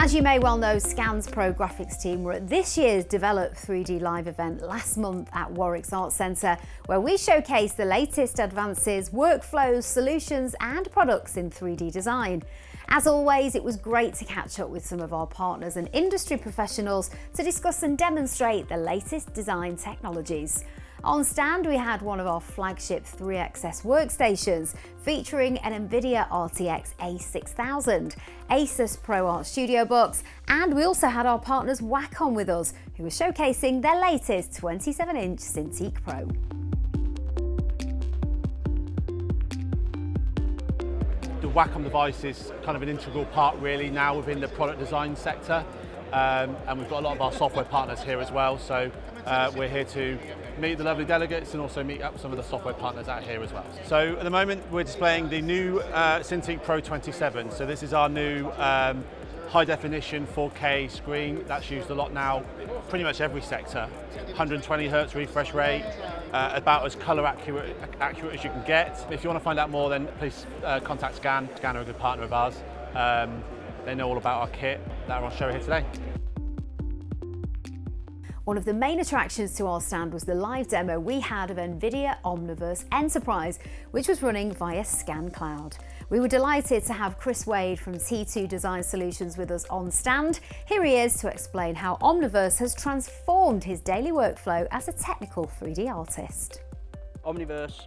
As you may well know, Scan's prographics team were at this year's Develop3D live event last month at Warwick Arts Centre, where we showcased the latest advances, workflows, solutions and products in 3D design. As always, it was great to catch up with some of our partners and industry professionals to discuss and demonstrate the latest design technologies. On stand, we had one of our flagship 3XS workstations featuring an NVIDIA RTX A6000, Asus ProArt Studio Books, and we also had our partners Wacom with us, who were showcasing their latest 27-inch Cintiq Pro. The Wacom device is kind of an integral part really now within the product design sector, and we've got a lot of our software partners here as well, so we're here to meet the lovely delegates and also meet up some of the software partners out here as well. So at the moment we're displaying the new Cintiq Pro 27, so this is our new high definition 4K screen that's used a lot now, pretty much every sector. 120 Hz refresh rate, about as colour accurate as you can get. If you want to find out more, then please contact Scan. Scan are a good partner of ours. They know all about our kit that are on show here today. One of the main attractions to our stand was the live demo we had of NVIDIA Omniverse Enterprise, which was running via Scan Cloud. We were delighted to have Chris Wade from T2 Design Solutions with us on stand. Here he is to explain how Omniverse has transformed his daily workflow as a technical 3D artist. Omniverse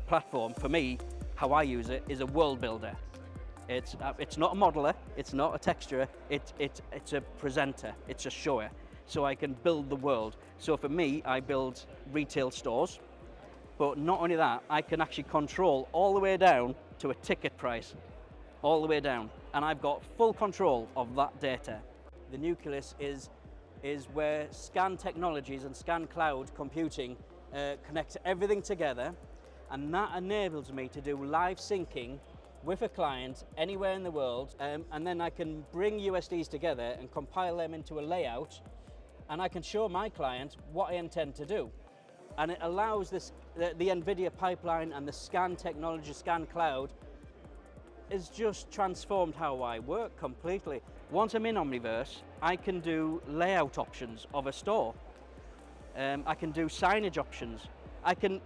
platform, for me, how I use it, is a world builder. It's not a modeler, it's not a texturer, it's a presenter, it's a shower. So I can build the world. So for me, I build retail stores, but not only that, I can actually control all the way down to a ticket price, all the way down. And I've got full control of that data. The nucleus is where Scan Technologies and Scan Cloud Computing connect everything together, and that enables me to do live syncing with a client anywhere in the world, and then I can bring USDs together and compile them into a layout, and I can show my client what I intend to do. And it allows the NVIDIA pipeline and the Scan Technology, Scan Cloud, is just transformed how I work completely. Once I'm in Omniverse, I can do layout options of a store. I can do signage options. I can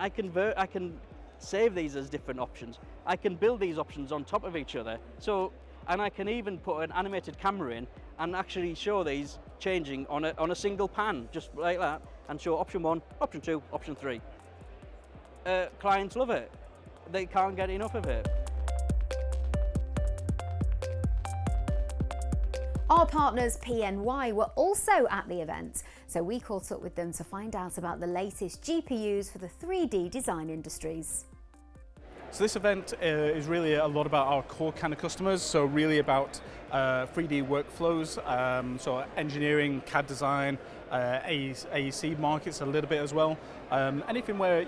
save these as different options. I can build these options on top of each other. And I can even put an animated camera in and actually show these changing on a single pan, just like that, and show option 1, option 2, option 3. Clients love it. They can't get enough of it. Our partners PNY were also at the event, so we caught up with them to find out about the latest GPUs for the 3D design industries. So this event is really a lot about our core kind of customers, so really about 3D workflows, so engineering, CAD design, AEC markets a little bit as well. Anything where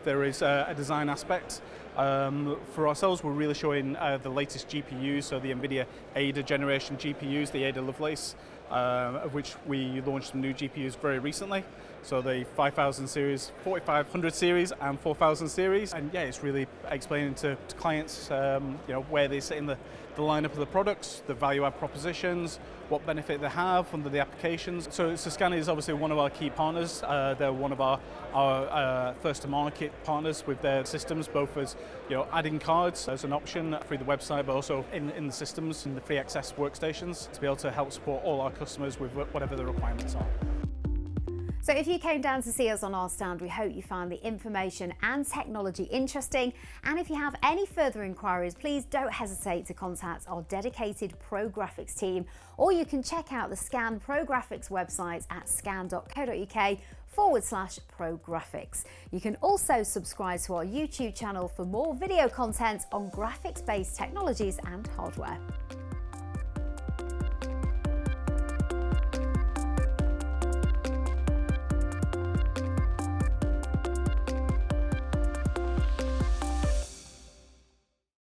there is a design aspect. For ourselves, we're really showing the latest GPUs, so the NVIDIA Ada generation GPUs, the Ada Lovelace, of which we launched some new GPUs very recently. So the 5000 series, 4500 series and 4000 series. And yeah, it's really explaining to clients where they sit in the lineup of the products, the value add propositions, what benefit they have under the applications. So Scan is obviously one of our key partners. They're one of our first to market partners with their systems, both as adding cards as an option through the website, but also in the systems, in the 3XS workstations, to be able to help support all our customers with whatever the requirements are. So if you came down to see us on our stand, we hope you found the information and technology interesting. And if you have any further inquiries, please don't hesitate to contact our dedicated prographics team, or you can check out the Scan prographics website at scan.co.uk/prographics. You can also subscribe to our YouTube channel for more video content on graphics-based technologies and hardware.